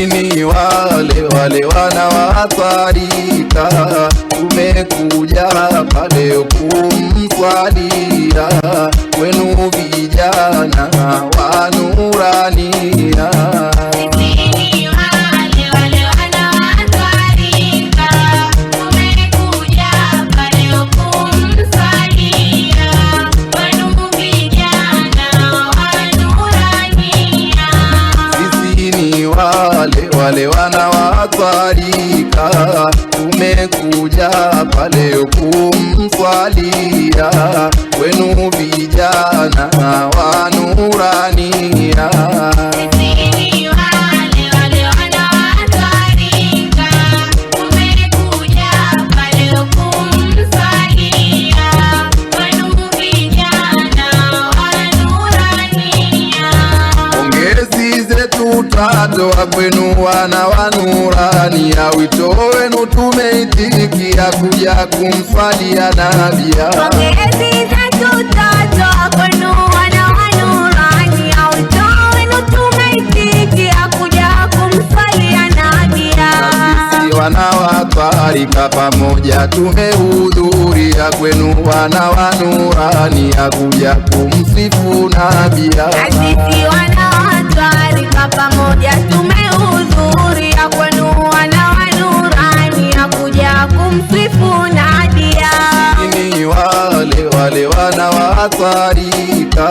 Ni wale wanawatharika, tumekuja pale kumswalia, wenu vijana wa Nurania. Wale wanawatharika, tumekuja pale kumswalia, wenu vijana wa Nurania. Tutatoa kwenu wana wa Nurania, wito wenu tumeitikia kuja kumswalia nabia. Pongezi zetu tutatoa kwenu wana wa Nurania, wito wenu tumeitikia kuja kumswalia nabia. Sisi wanawatharika pamoja tumehudhuria kwenu wana wa Nurania, kuja kumsifu nabia. Sisi wanawatharika pamoja tumehudhuria kwenu wana wa Nurania, kuja kumsifu nabia. Ni wale wanawatharika,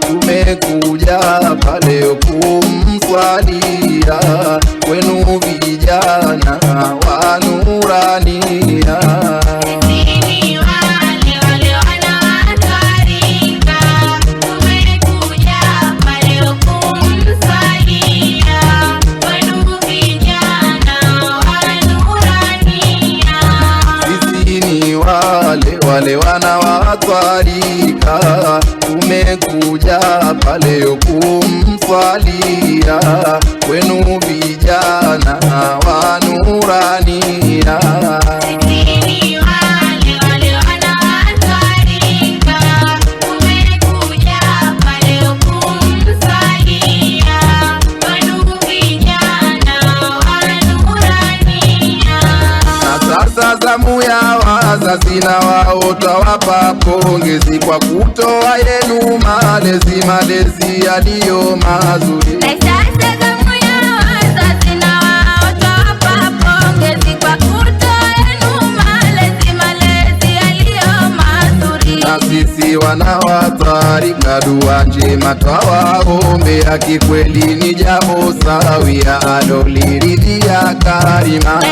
tumekuja pale kumswalia, wenu vijana wa Nurania. Wale wanawatharika, tumekuja pale kumswalia, wenu vijana wa Nurania. Zamu ya wazazi na wao twawapa pongezi kwa kutoa yenu malezi yaliyo mazuri. Sasa zamu ya wazazi na wao twawapa pongezi kwa kutoa yenu malezi yaliyo mazuri. Na sisi wanawatharika, dua njema twawaombea, kikweli ni jambo sawia aloliridhia karima.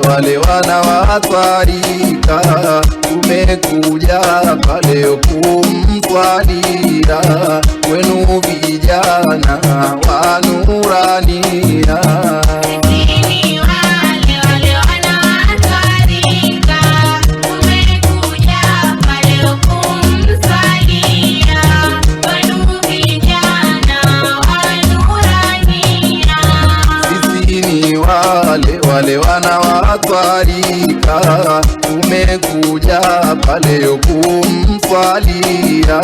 Wale wanawatharika, tumekuja pale kumswalia, wenu vijana wa Nurania. Wale wanawatharika, tumekuja pale kumswalia,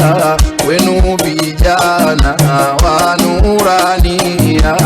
wenu vijana wa Nurania.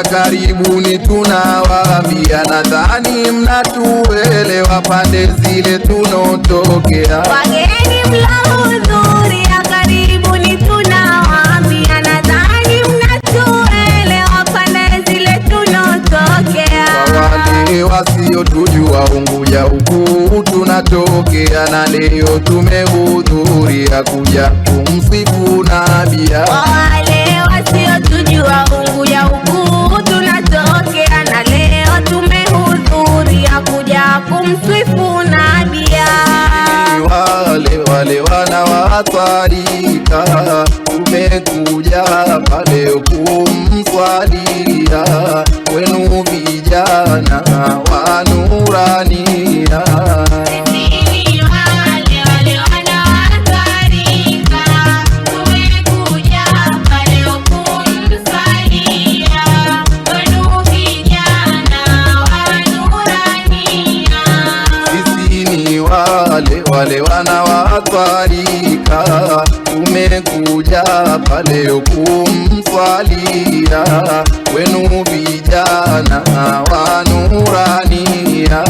karibuni tunawaambia, nadhani mnatuelewa pande zile tunotokea. Wageni mlohudhuria karibuni tunawaambia, nadhani mnatuelewa pande zile tunotokea. Kwa wale wasiotujua Unguja huku tunatokea, na leo tumehudhuria kuja kumsifu Nabia. Kwa wale wasiotujua Unguja huku tunatokea, na leo tumehudhuria kuja kumsifu Nabia. Wale wanawatarika tumekuja pale kumswalia, wenu vijana wa Nurania. Wale wanawatarika tumekuja pale kumswalia, wenu vijana wa Nurania.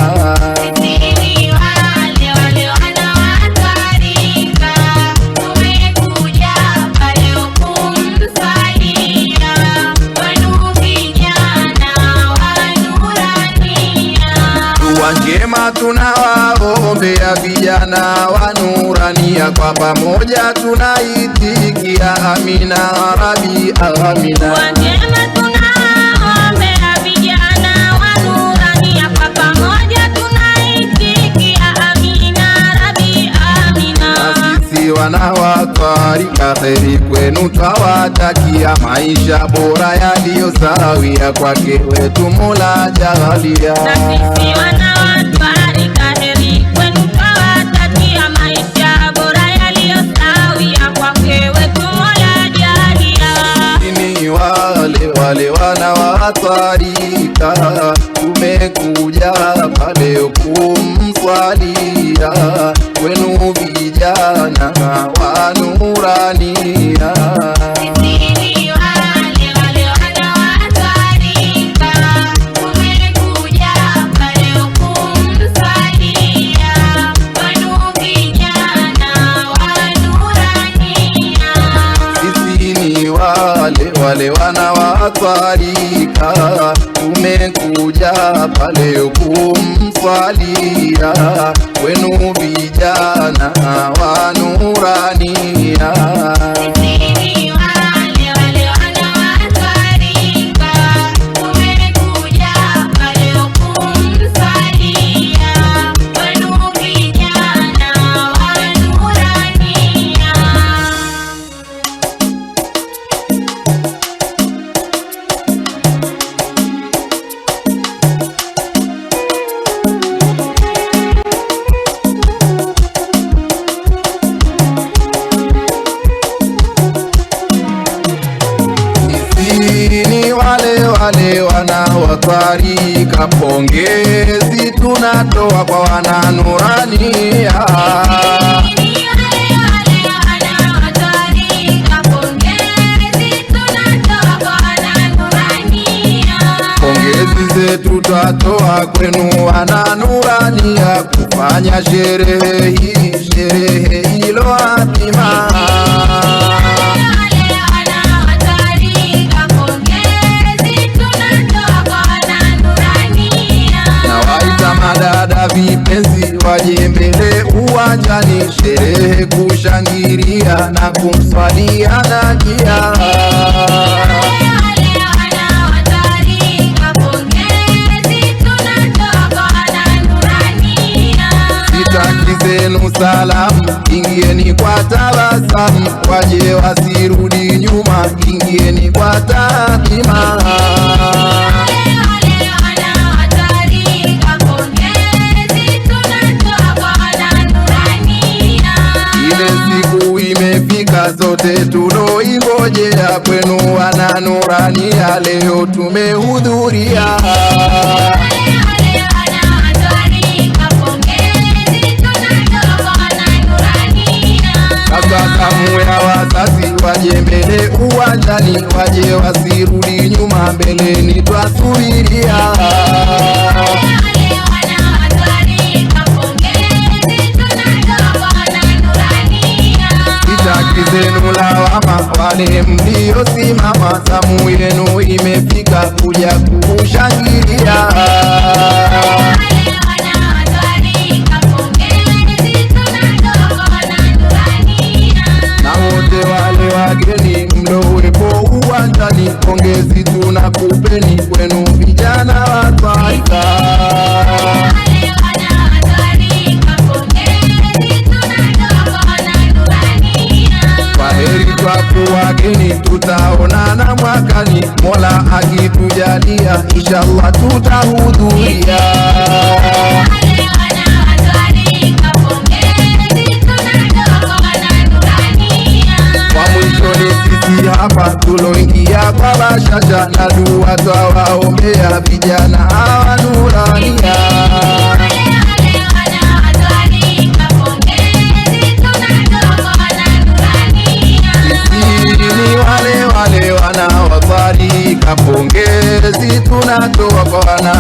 Njema tunawaombea vijana wa Nurania, kwa pamoja tunaitikia amina rabi amina. Njema tunawaombea vijana wa Nurania, kwa pamoja tunaitikia amina rabi amina. Na sisi wanawatarika kheri kwenu twawatakia, maisha bora yaliyosawia kwake wetu Mola jalia. Na sisi wanawatarika heri kwenu twawatakia, maisha bora yaliyosawia kwake wetu Mola jalia. Ni wale wanawatarika tumekuja pale kumswalia, wenu vijana wa Nurania. Wale wanawatarika tumekuja pale kumswalia, wenu vijana wa Nurania. Wale wanawatarika pongezi tunatoa kwa wana Nurania. Pongezi zetu tutatoa kwenu wana Nurania, kufanya sherehe ilo adhima. Madada vipenzi waje mbele uwanjani, sherehe kushangilia na kumswalia Nabia. Sitaki zenu salamu, ingieni kwa tabasamu, waje wasirudi nyuma, ingieni kwa taadhima. Imefika zote tuloingojea, kwenu wana Nurania leo tumehudhuria. Sasa zamu ya wazazi watu waje mbele uwanjani, waje wasirudi nyuma, mbeleni twasubiria. Sitaki zenu lawama, wale mliosimama, zamu yenu imefika kuja kushangilia. Na wote wale wageni mliowepo uwanjani, pongezi tunakupeni kwenu vijana wa Twaika. Kwaheri twaku wageni, tutaonana mwakani, Mola akitujalia, inshallah tutahudhuria. Kwa mwisho ni sisi hapa tuloingia kwa bashasha, na dua twawaombea vijana hawa nurania. Wale wanaotwarika, pongezi tunatoa kwa wana